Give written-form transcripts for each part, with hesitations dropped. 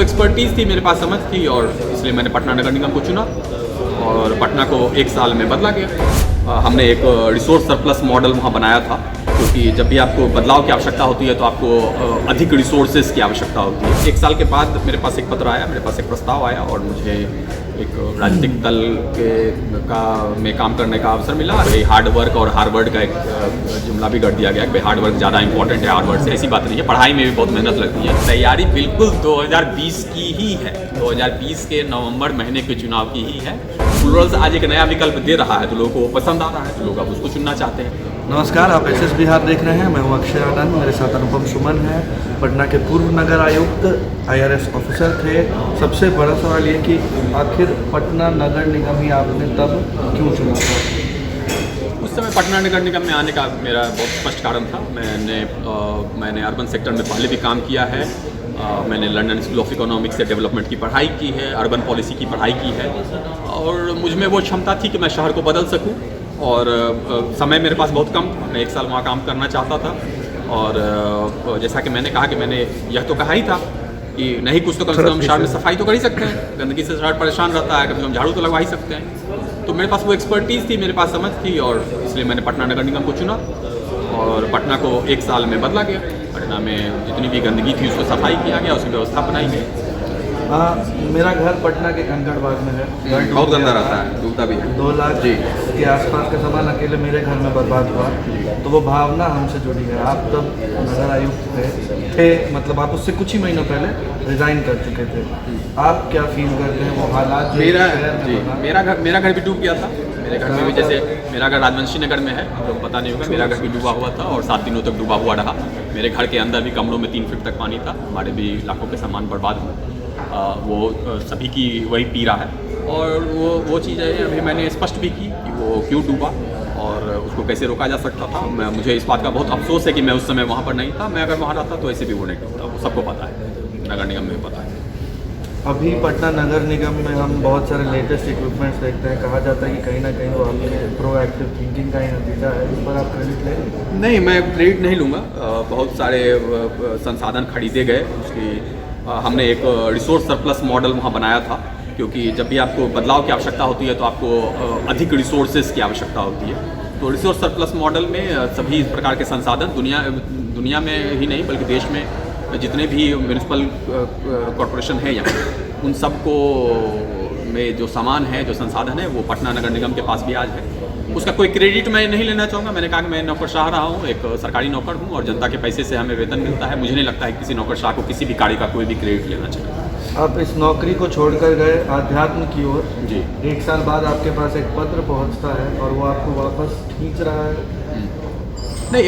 वो एक्सपर्टीज़ थी, मेरे पास समझ थी, और इसलिए मैंने पटना नगर निगम को चुना और पटना को 1 साल में बदला गया। हमने एक रिसोर्स सरप्लस मॉडल वहाँ बनाया था, क्योंकि जब भी आपको बदलाव की आवश्यकता होती है तो आपको अधिक रिसोर्सेज की आवश्यकता होती है। 1 साल के बाद मेरे पास एक पत्र आया, मेरे पास एक प्रस्ताव आया और मुझे एक राजनीतिक दल में काम करने का अवसर मिला। भाई हार्ड वर्क और हार्वर्ड का एक जुमला भी गढ़ दिया गया कि भाई हार्ड वर्क ज़्यादा इंपॉर्टेंट है हार्वर्ड से। ऐसी बात नहीं है, पढ़ाई में भी बहुत मेहनत लगती है। तैयारी बिल्कुल 2020 की ही है, 2020 के नवंबर महीने के चुनाव की ही है। प्लूरल्स आज एक नया विकल्प दे रहा है तो लोगों को पसंद आ रहा है, तो लोग अब उसको चुनना चाहते हैं। नमस्कार, आप एसएस बिहार देख रहे हैं। मैं हूं अक्षय आनंद, मेरे साथ अनुपम सुमन है, पटना के पूर्व नगर आयुक्त, IRS ऑफिसर थे। सबसे बड़ा सवाल ये कि आखिर पटना नगर निगम ही आपने तब क्यों चुना था? उस समय पटना नगर निगम में आने का मेरा बहुत स्पष्ट कारण था। मैंने अर्बन सेक्टर में पहले भी काम किया है। मैंने लंदन स्कूल ऑफ इकोनॉमिक्स से डेवलपमेंट की पढ़ाई की है, अर्बन पॉलिसी की पढ़ाई की है, और मुझ में वो क्षमता थी कि मैं शहर को बदल सकूं। और समय मेरे पास बहुत कम था, मैं 1 साल वहाँ काम करना चाहता था। और जैसा कि मैंने कहा कि मैंने यह तो कहा ही था कि नहीं कुछ तो कम से कम शहर में सफाई तो कर ही सकते हैं, गंदगी से शहर परेशान रहता है, कम से कम झाड़ू तो लगवा ही सकते हैं। तो मेरे पास वो एक्सपर्टीज़ थी, मेरे पास समझ थी, और इसलिए मैंने पटना नगर निगम को चुना और पटना को 1 साल में बदला गया। पटना में जितनी भी गंदगी थी उसको सफाई किया गया, उसकी व्यवस्था बनाई गई। मेरा घर पटना के कंकड़बाग में है। बहुत गंदा रहता है, डूबता भी है। 2 लाख के आसपास का सामान अकेले मेरे घर में बर्बाद हुआ, तो वो भावना हमसे जुड़ी है। आप तब नगर आयुक्त थे, मतलब आप उससे कुछ ही महीनों पहले रिजाइन कर चुके थे। आप क्या फील करते हैं वो हालात? मेरा घर भी डूब गया था। मेरे घर में भी, जैसे मेरा घर राजवंशी नगर में है, आपको पता नहीं होगा, मेरा घर भी डूबा हुआ था और 7 दिनों तक डूबा हुआ रहा। मेरे घर के अंदर भी कमरों में 3 फीट तक पानी था। हमारे भी लाखों के सामान बर्बाद हुए। वो सभी की वही पीड़ा है, और वो चीज़ें अभी मैंने स्पष्ट भी की कि वो क्यों डूबा और उसको कैसे रोका जा सकता था। मुझे इस बात का बहुत अफसोस है कि मैं उस समय वहाँ पर नहीं था। मैं अगर वहाँ रहता तो ऐसे भी वो नहीं डूबता, वो सबको पता है, नगर निगम में पता है। अभी पटना नगर निगम में हम बहुत सारे लेटेस्ट इक्विपमेंट्स देखते हैं। कहा जाता है कि कहीं ना कहीं वो आपके प्रोएक्टिव थिंकिंग का ही नतीजा है। इस पर आप क्रेडिट लेंगे? नहीं, मैं क्रेडिट नहीं लूँगा। बहुत सारे संसाधन खरीदे गए, उसकी हमने एक रिसोर्स सरप्लस मॉडल वहाँ बनाया था, क्योंकि जब भी आपको बदलाव की आवश्यकता होती है तो आपको अधिक रिसोर्सेज की आवश्यकता होती है। तो रिसोर्स सरप्लस मॉडल में सभी प्रकार के संसाधन दुनिया में ही नहीं बल्कि देश में जितने भी म्यूनिसिपल कॉरपोरेशन है यहाँ, उन सबको में जो सामान है, जो संसाधन है, वो पटना नगर निगम के पास भी आज है। उसका कोई क्रेडिट मैं नहीं लेना चाहूँगा। मैंने कहा कि मैं नौकरशाह रहा हूँ, एक सरकारी नौकर हूँ, और जनता के पैसे से हमें वेतन मिलता है। मुझे नहीं लगता है कि किसी नौकरशाह को किसी भी कार्य का कोई भी क्रेडिट लेना चाहिए। आप इस नौकरी को छोड़कर गए आध्यात्म की ओर। जी। 1 साल बाद आपके पास एक पत्र पहुँचता है और वो आपको वापस खींच रहा है। नहीं,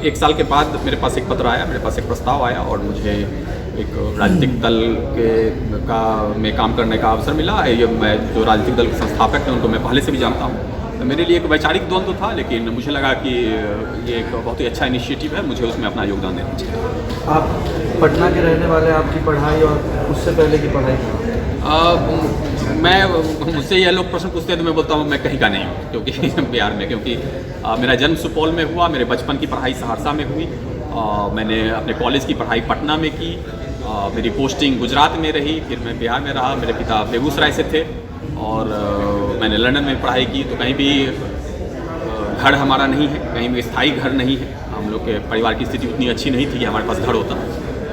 1 साल के बाद मेरे पास एक पत्र आया, मेरे पास एक प्रस्ताव आया और मुझे एक राजनीतिक दल में काम करने का अवसर मिला। मैं जो राजनीतिक दल के संस्थापक हैं उनको मैं पहले से भी जानता हूँ। तो मेरे लिए एक वैचारिक द्वंद्व था, लेकिन मुझे लगा कि ये एक बहुत ही अच्छा इनिशिएटिव है, मुझे उसमें अपना योगदान देना चाहिए। आप पटना के रहने वाले, आपकी पढ़ाई और उससे पहले की पढ़ाई? मुझसे यह लोग प्रश्न पूछते हैं तो मैं बोलता हूँ मैं कहीं का नहीं हूँ, क्योंकि बिहार में, क्योंकि मेरा जन्म सुपौल में हुआ, मेरे बचपन की पढ़ाई सहरसा में हुई, मैंने अपने कॉलेज की पढ़ाई पटना में की, मेरी पोस्टिंग गुजरात में रही, फिर मैं बिहार में रहा। मेरे पिता बेगूसराय से थे और मैंने लंदन में पढ़ाई की। तो कहीं भी घर हमारा नहीं है, कहीं भी स्थायी घर नहीं है। हम लोग के परिवार की स्थिति उतनी अच्छी नहीं थी कि हमारे पास घर होता,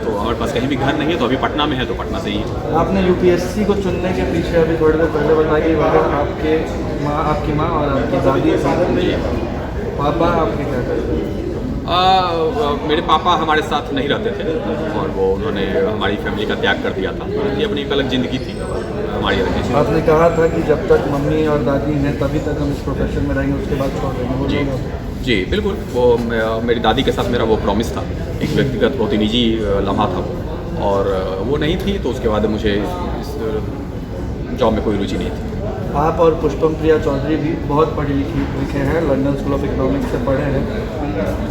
तो हमारे पास कहीं भी घर नहीं है। तो अभी पटना में है तो पटना से ही है। आपने UPSC को चुनने के पीछे अभी थोड़ी देर पहले बताइए, अगर आपकी माँ और आपकी दादी पापा आपके क्या करते हैं? मेरे पापा हमारे साथ नहीं रहते थे और उन्होंने हमारी फैमिली का त्याग कर दिया था। ये अपनी एक अलग ज़िंदगी थी हमारी अलग ज़िंदगी। आपने कहा था कि जब तक मम्मी और दादी हैं तभी तक हम इस प्रोफेशन में रहेंगे, उसके बाद छोड़ देंगे। जी बिल्कुल, वो मेरी दादी के साथ मेरा वो प्रॉमिस था, एक व्यक्तिगत बहुत ही निजी लम्हा था वो, और वो नहीं थी तो उसके बाद मुझे इस जॉब में कोई रुचि नहीं थी। आप और पुष्पम प्रिया चौधरी भी बहुत पढ़े लिखे हैं, लंदन स्कूल ऑफ इकोनॉमिक्स से पढ़े हैं,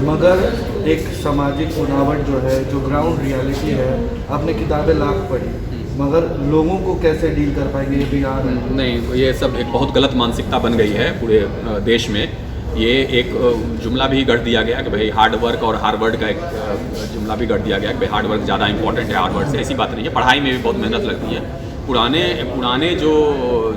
मगर एक सामाजिक बनावट जो है, जो ग्राउंड रियलिटी है, आपने किताबें लाख पढ़ी, मगर लोगों को कैसे डील कर पाएंगे ये भी आ रहा है। नहीं, ये सब एक बहुत गलत मानसिकता बन गई है पूरे देश में। ये एक जुमला भी गढ़ दिया गया कि भाई हार्ड वर्क और हार्वर्ड का एक जुमला भी गढ़ दिया गया कि भाई हार्ड वर्क ज़्यादा इंपॉर्टेंट है हार्वर्ड से। ऐसी बात नहीं है, पढ़ाई में भी बहुत मेहनत लगती है। पुराने जो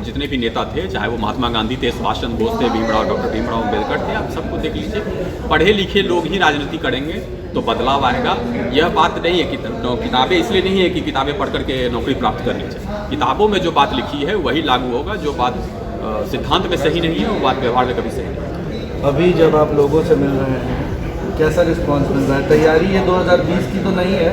जितने भी नेता थे, चाहे वो महात्मा गांधी थे, सुभाष चंद्र बोस थे, भीमराव डॉक्टर भीमराव अम्बेडकर थे, आप सबको देख लीजिए, पढ़े लिखे लोग ही राजनीति करेंगे तो बदलाव आएगा। यह बात नहीं है कि किताबें इसलिए नहीं है कि किताबें पढ़ करके नौकरी प्राप्त करनी चाहिए। किताबों में जो बात लिखी है वही लागू होगा, जो बात सिद्धांत में सही नहीं है वो बात व्यवहार में कभी सही नहीं है। अभी जब आप लोगों से मिल रहे हैं कैसा रिस्पांस मिल रहा है? तैयारी ये 2020 की तो नहीं है,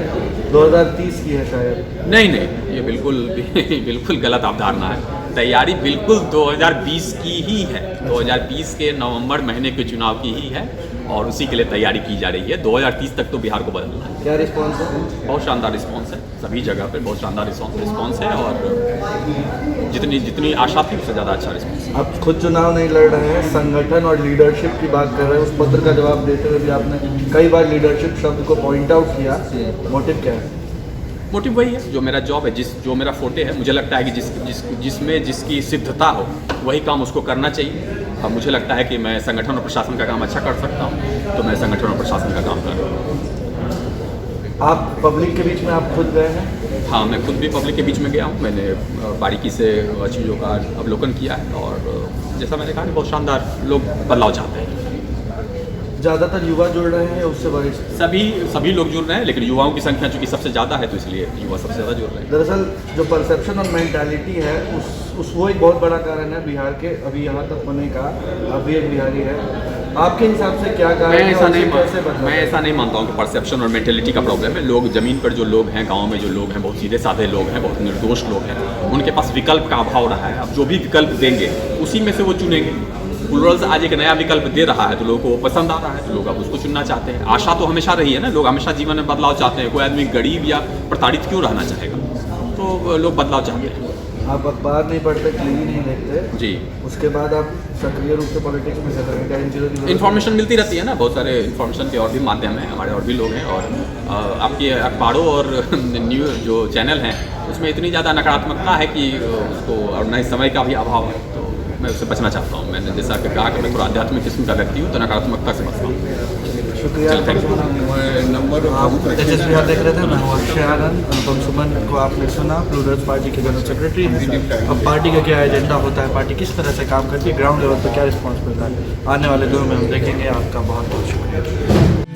2030 की है शायद? नहीं, ये बिल्कुल गलत अवधारणा है। तैयारी बिल्कुल 2020 की ही है, 2020 के नवंबर महीने के चुनाव की ही है और उसी के लिए तैयारी की जा रही है। 2030 तक तो बिहार को बदलना है। क्या रिस्पांस है? बहुत शानदार रिस्पांस है, सभी जगह पे बहुत शानदार रिस्पांस है और जितनी आशा थी उससे ज़्यादा अच्छा रिस्पांस है। आप खुद चुनाव नहीं लड़ रहे हैं, संगठन और लीडरशिप की बात कर रहे हैं। उस पत्र का जवाब देते हुए भी आपने कई बार लीडरशिप शब्द को पॉइंट आउट किया, मोटिव क्या है? मोटिव वही है जो मेरा जॉब है, जो मेरा फोटे है। मुझे लगता है कि जिसमें जिसकी सिद्धता हो वही काम उसको करना चाहिए। अब मुझे लगता है कि मैं संगठन और प्रशासन का काम अच्छा कर सकता हूँ, तो मैं संगठन और प्रशासन का काम कर रहा हूँ। आप पब्लिक के बीच में आप खुद गए हैं? हाँ, मैं खुद भी पब्लिक के बीच में गया हूँ। मैंने बारीकी से चीज़ों का अवलोकन किया है और जैसा मैंने कहा कि बहुत शानदार लोग बदलाव चाहते हैं। ज़्यादातर युवा जुड़ रहे हैं, उससे वरिष्ठ? सभी लोग जुड़ रहे हैं, लेकिन युवाओं की संख्या चूँकि सबसे ज़्यादा है तो इसलिए युवा सबसे ज़्यादा जुड़ रहे हैं। दरअसल जो परसेप्शन और मेंटालिटी है वो एक बहुत बड़ा कारण है बिहार के अभी यहाँ तक होने का। आप भी एक बिहारी है, आपके हिसाब से क्या कारण है? मैं ऐसा नहीं मानता हूँ कि परसेप्शन और मेंटेलिटी का प्रॉब्लम है। लोग ज़मीन पर जो लोग हैं, गाँव में जो लोग हैं, बहुत सीधे साधे लोग हैं, बहुत निर्दोष लोग हैं, उनके पास विकल्प का अभाव रहा है। अब जो भी विकल्प देंगे उसी में से वो चुनेंगे। प्लूरल्स आज एक नया विकल्प दे रहा है तो लोगों को वो पसंद आ रहा है, तो लोग अब उसको चुनना चाहते हैं। आशा तो हमेशा रही है ना, लोग हमेशा जीवन में बदलाव चाहते हैं। कोई आदमी गरीब या प्रताड़ित क्यों रहना चाहेगा? तो लोग बदलाव चाहते हैं। आप अखबार नहीं पढ़ते, टीवी नहीं देखते जी, उसके बाद आप सक्रिय रूप से पॉलिटिक्स में चल रहे हैं? इन्फॉर्मेशन मिलती रहती है ना, बहुत सारे इन्फॉर्मेशन के और भी माध्यम हैं, हमारे और भी लोग हैं और आपके अखबारों और न्यूज़ जो चैनल हैं उसमें इतनी ज़्यादा नकारात्मकता है कि उसको और नए समय का भी अभाव है, तो मैं उससे बचना चाहता हूँ। मैंने जैसा कि कहा कि मैं थोड़ा आध्यात्मिक किस्म का व्यक्ति हूँ, तो नकारात्मकता से बचता हूँ। शुक्रिया। नंबर आप एचएस बिहार देख रहे थे, मैं हूँ अक्षय आनंद। अनुपम सुमन को आपने सुना, प्लूरल्स पार्टी के जनरल सेक्रेटरी हैं। अब पार्टी का क्या एजेंडा होता है, पार्टी किस तरह से काम करती है, ग्राउंड लेवल पर क्या रिस्पॉन्स मिलता है, आने वाले दिनों में हम देखेंगे। आपका बहुत बहुत शुक्रिया।